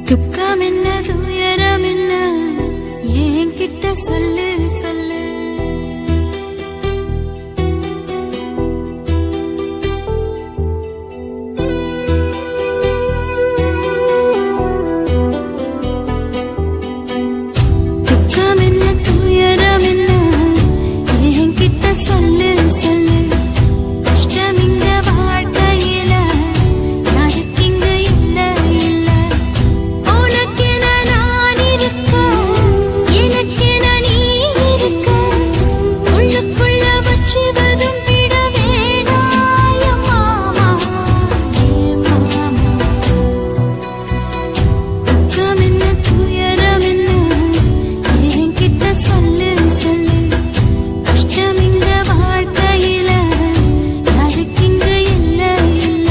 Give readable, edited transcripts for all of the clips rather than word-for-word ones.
துக்கம் என்ன துயரம் என்ன என்கிட்ட சொல்லு சொல்லு. துக்கம் என்ன துயரம் என்ன என்கிட்ட சொல்லு சொல்லு. கஷ்டம் இங்க வாழ்க்கையில யாருக்கு இங்க இல்ல இல்ல. உனக்கென நான் இருக்க எனக்கென நீ இருக்க. உள்ளுக்குள்ள வச்சுவதும் விட வேணாய மாமா ஏ மாமா. துக்கம் என்ன துயரம் என்ன என்கிட்ட சொல்லு சொல்லு. கஷ்டம் இங்க வாழ்க்கையில யாருக்கு இங்க இல்ல இல்ல.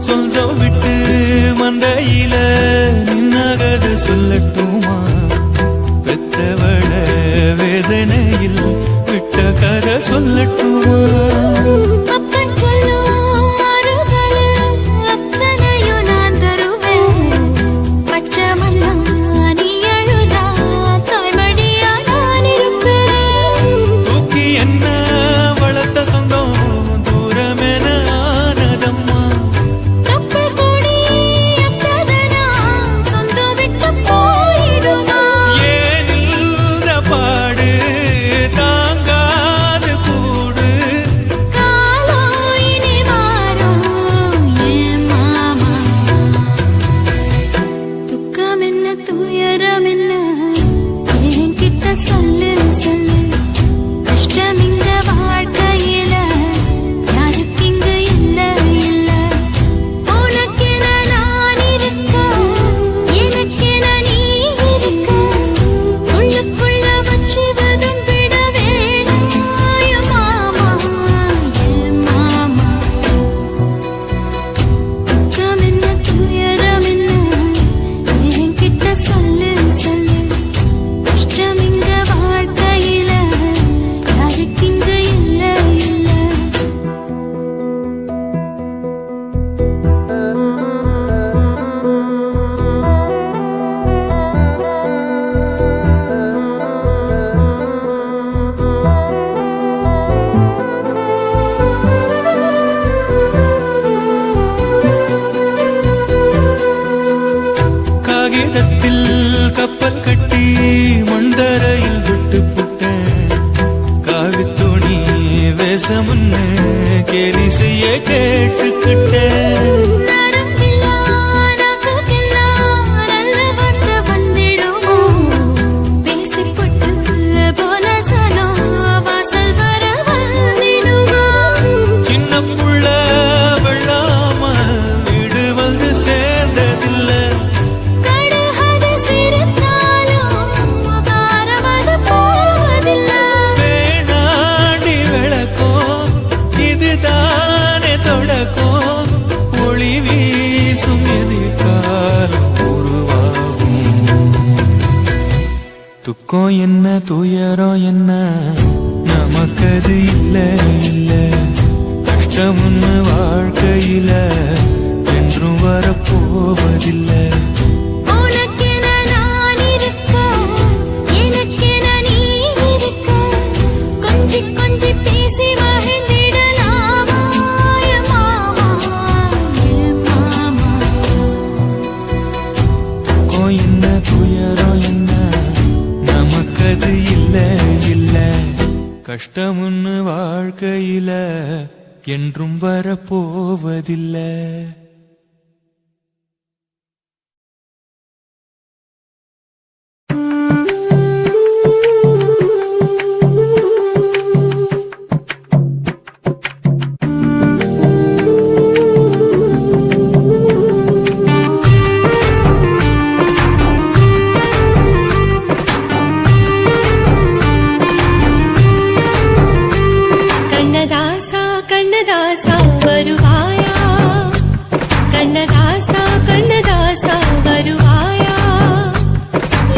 சொந்தம் விட்டு மந்தையில நின்னகது சொல்லட்டுமா? பெத்தவள வேதனையில் விட்ட கதை சொல்லட்டுமா? அப்பன் சொல்லும் ஆறுதலு அத்தனையும் நான் தருவேன். பச்சை மண்ணா நீ அழுதா தாய்மடியா நான் இருப்பேன். தூக்கி என்ன வளர்த்த சொந்தம் தூரமென ஆனதம்மா. தப்பு கூடி அத்ததனா சொந்தம் விட்டு போயிடுமா? ஏன் இந்த பாடு தாங்காது கூடு. காலம் இனி மாறும் ஏன் மாமா. துக்கம் என்ன துயரம் என்ன என்கிட்ட சொல்லு சொல்லு. கஷ்டம் இங்க வாழ்க்கையில யாருக்கு இங்க இல்ல இல்ல. உனக்கென நான் இருக்க எனக்கென நீ இருக்க. உள்ளுக்குள்ள வச்சுவதும் விட வேணாய மாமா ஏ மாமா. துக்கம் என்ன துயரம் என்ன என்கிட்ட சொல்லு சொல்லு. கஷ்டம் இங்க வாழ்க்கையில யாருக்கு இங்க இல்ல இல்ல. காகிதத்தில் கப்பல் கட்டி மண்டரையில் விட்டு புட்டேன். காவித்துணி வேஷமுன்னு கேலி செய்ய கேட்டுக்கிட்டேன். நரம்பில்லா நாக்குக்கெல்லாம் நல்ல வார்த்தை வந்திடுமோ? பேசிப்பட்டு போன சனம் வாசல் வர வந்திடுமோ? சின்ன புள்ள வெள்ளாம வீடு வந்து சேர்ந்ததில்ல. கடுகது சிரித்தாலும் காரமது போவதில்ல. வேணாண்டி விளக்கம் இதுதானே தொடக்கம். ஒளி வீசும் எதிர்காலம் உருவாகும். துக்கம் என்ன துயரம் என்ன நமக்கது இல்ல இல்ல. கஷ்டம்னு வாழ்க்கையில என்றும் வரப்போவதில்லை. உனக்கென நான் இருக்க எனக்கென நீ இருக்க. கொஞ்சி கொஞ்சி பேசி மகிழ்ந்திடலாமா என் மாமா என் மாமா. துக்கம் என்ன துயரம் என்ன நமக்கது இல்ல இல்ல. கஷ்டம்னு வாழ்க்கையில என்றும் வரப்போவதில்லை. கண்ணதாசா கண்ணதாசா வருவாயா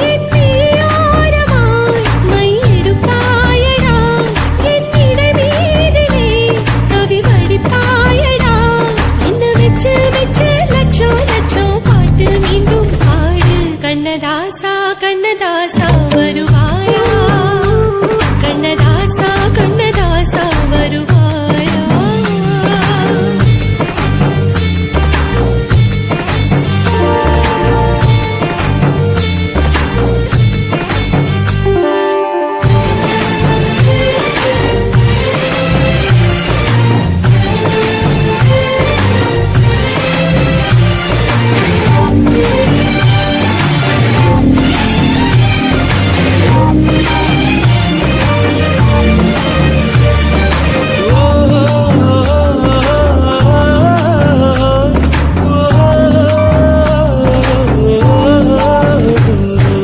என் விழியோரமாய் மையெடுப்பாயடா என் இடை மீதிலே கவி வடிப்பாயடா என்ன வெச்சு வெச்சு லட்சம் லட்சம் பாட்டு மீண்டும் பாடு கண்ணதாசா கண்ணதாசா வருவாயா கண்ணதாசா கண்ணதாசா வருவாயா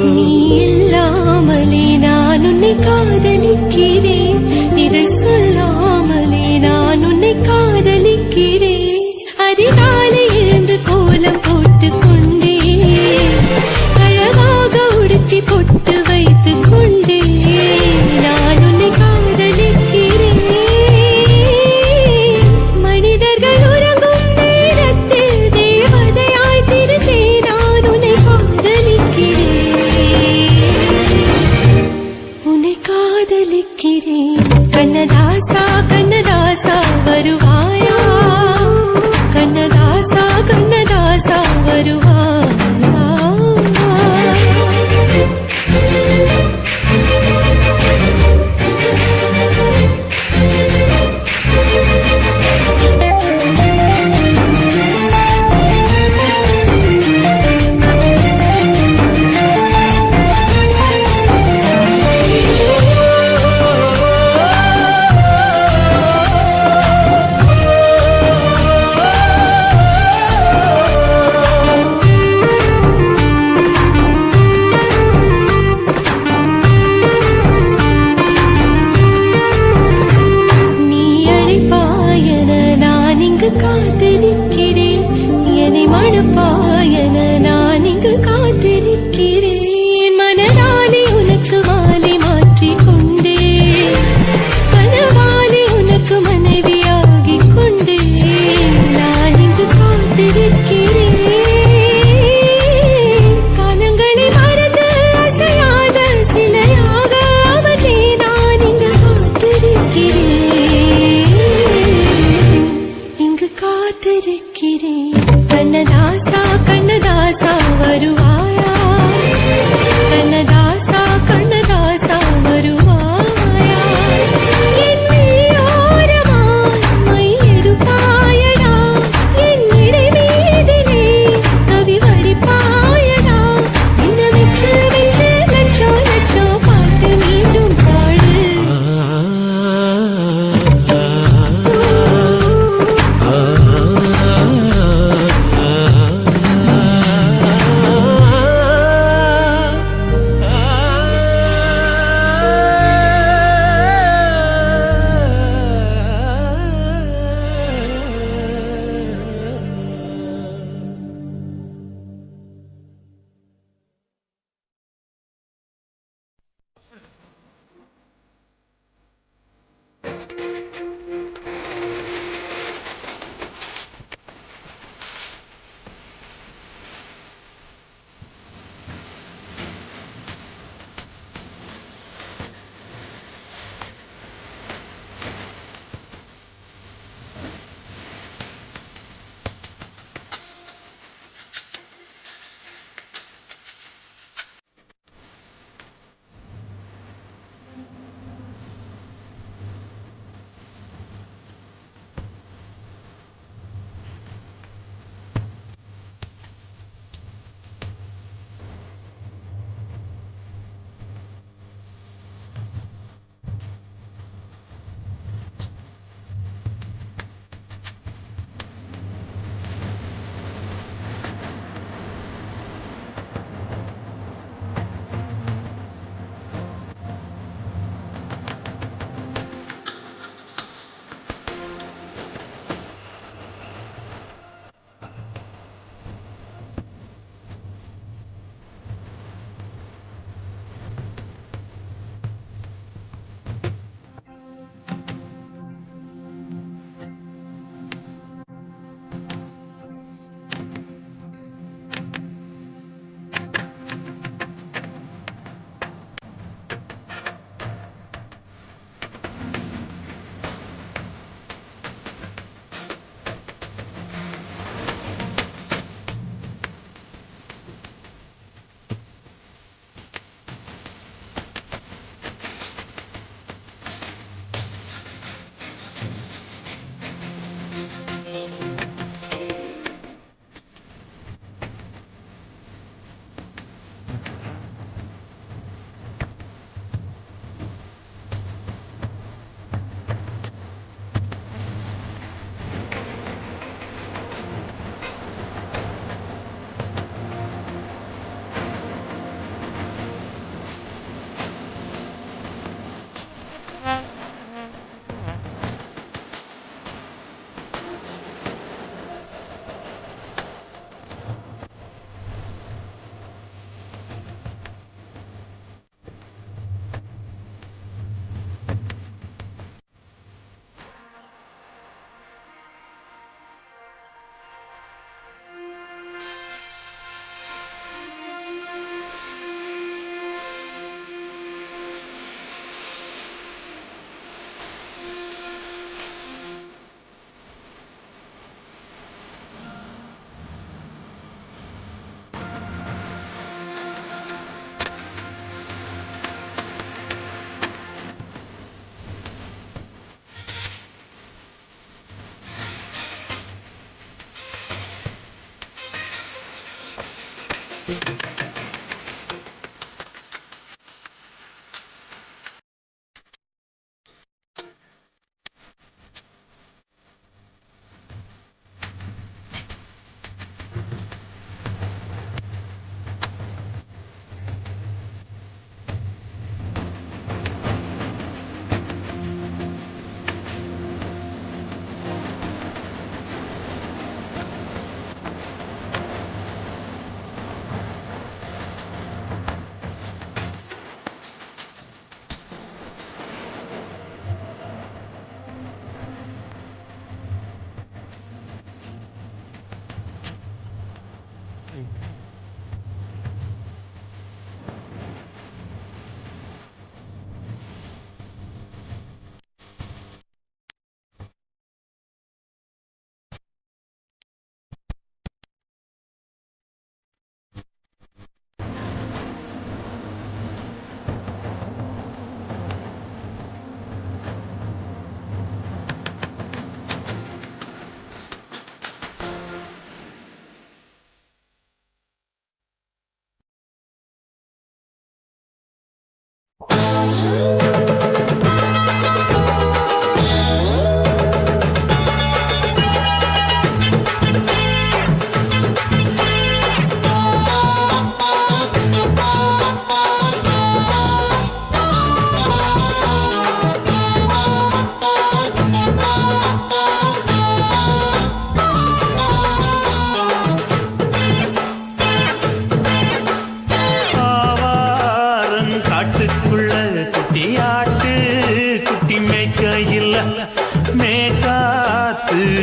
நீ இல்லாமலே நான் உன்னை காதலிக்கிறேன் இதை சொல்லாமலே நான் உன்னை காதலிக்கிறேன் அதிகாலை எழுந்து கோலம் போட்டுக் கொண்டே அழகாக உடுத்தி பொட்டு வைத்துக் கொண்டே நான் உன்னை காதலிக்கிறேன் மனிதர்கள் உறங்கும் நேரத்தில் தேவதையாய் திருத்தே நான் உன்னை காதலிக்கிறேன் உன்னை காதலிக்கிறேன் கண்ணதாசா கண்ணதாசா வருவாயா கண்ணதாசா கண்ணதாசா வருவாயா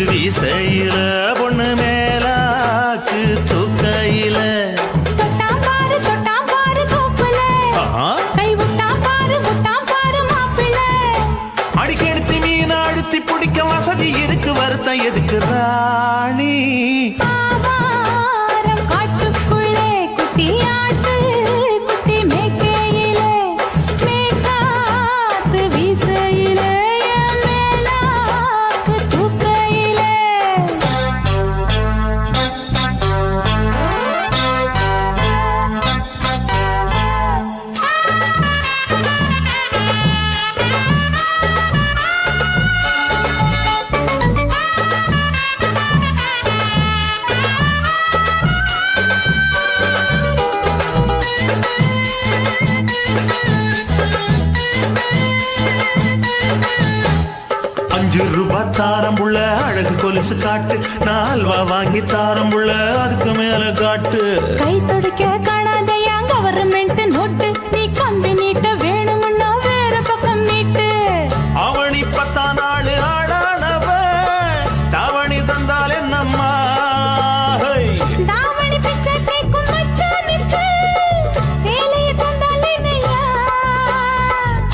வீசையில பொண்ணு மேலாக்கு தூக்கையில தொட்டாம் பாரு தோப்புல கை விட்டாம் பாரு மாப்பிள்ள அடிக்கெடுத்து மீன் அழுத்தி பிடிக்க வசதி இருக்கு வருத்தம் எதுக்கு ராணி ஆவாரம் காட்டுக்குள்ளே குட்டியாட்டு குட்டி மேய்க்கையிலே மேய்க்காத்து வீசையிலே மேலாக்கு தூக்கையிலே ₹5 தாரம் உள்ள அழகு கொலுசு காட்டு நான் அல்வா வாங்கி தாரம் உள்ள அதுக்கு மேல காட்டு கை துடிக்க காணாதையா கவர்மெண்ட் நோட்டு நீ கம்பி நீட்ட வேணும்னா வேற பக்கம் நீட்டு அவனி 10 நாள் ஆடானவ தாவணி தந்தால் என்னம்மா தாவணி பிச்சை கேக்கும் மச்சானுக்கு சேலைய தந்தால் என்னையா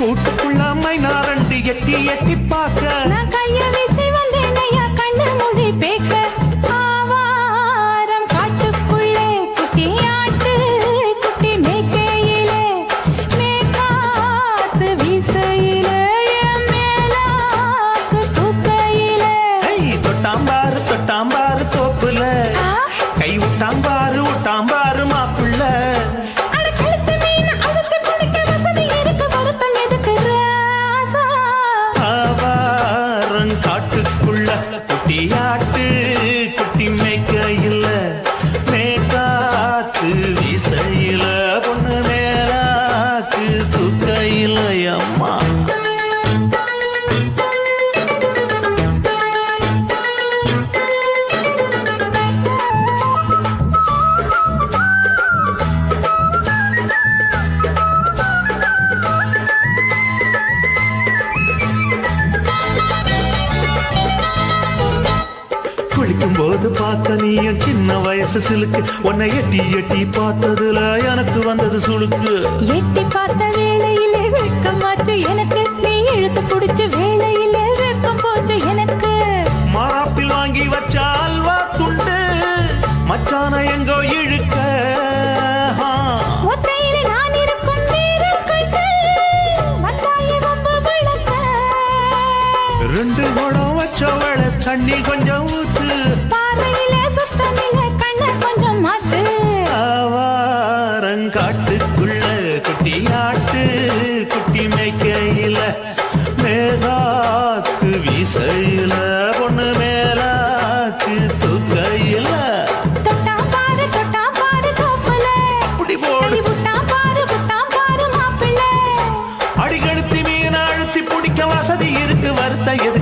கூட்டுக்குள்ள மைனாரண்டு எட்டி எட்டி பார்க்க நான் கைய வீசி வந்தேனையா கண்ணு மொழி பேக்க ஆவாரம் காட்டுக்குள்ளே குட்டியாட்டு குட்டி மேய்க்கையிலே மேய்க்காத்து வீசையிலே மேலாக்கு தூக்கையிலே தொட்டாம்பாரு தோப்புல கை விட்டாம்பாரு மாப்பிள்ள அட கழுத்து மீன் அழுத்து குடிக்க வசதி இருக்கு வருத்தம் எதுக்கு ராசா ஆவாரம் காட்டுக்குள்ள குட்டியாட்டு குட்டி மேய்க்கையில மேய்க்காத்து வீசையில பொண்ணு மேலாக்கு தூக்கையில அம்மா குளிக்கும் போது பார்த்த நீயும் சின்ன வயசு சிலுக்கு உன்னை எட்டி எட்டி பார்த்ததுல எனக்கு வந்தது சுளுக்கு எட்டி பார்த்த வேளையிலே வெட்கமாச்சு எனக்கு நீ இழுத்து புடிச்சு வேளையிலே வெட்கம் போச்சு எனக்கு மாறாப்பில் வாங்கி வச்ச அல்வா துண்டு மச்சான எங்கோ இழுக்க ஒத்தையிலே நான் இருக்கும் நேரம் கண்டு வந்தாயே வம்பு விளக்க 2 குடம் வச்சவள தண்ணி கொஞ்சம் ஊத்து பார்வையிலே சுத்தமில்லை கண்ண கொஞ்சம் மாத்து ஆவா அவஸ்தை எதுக்கு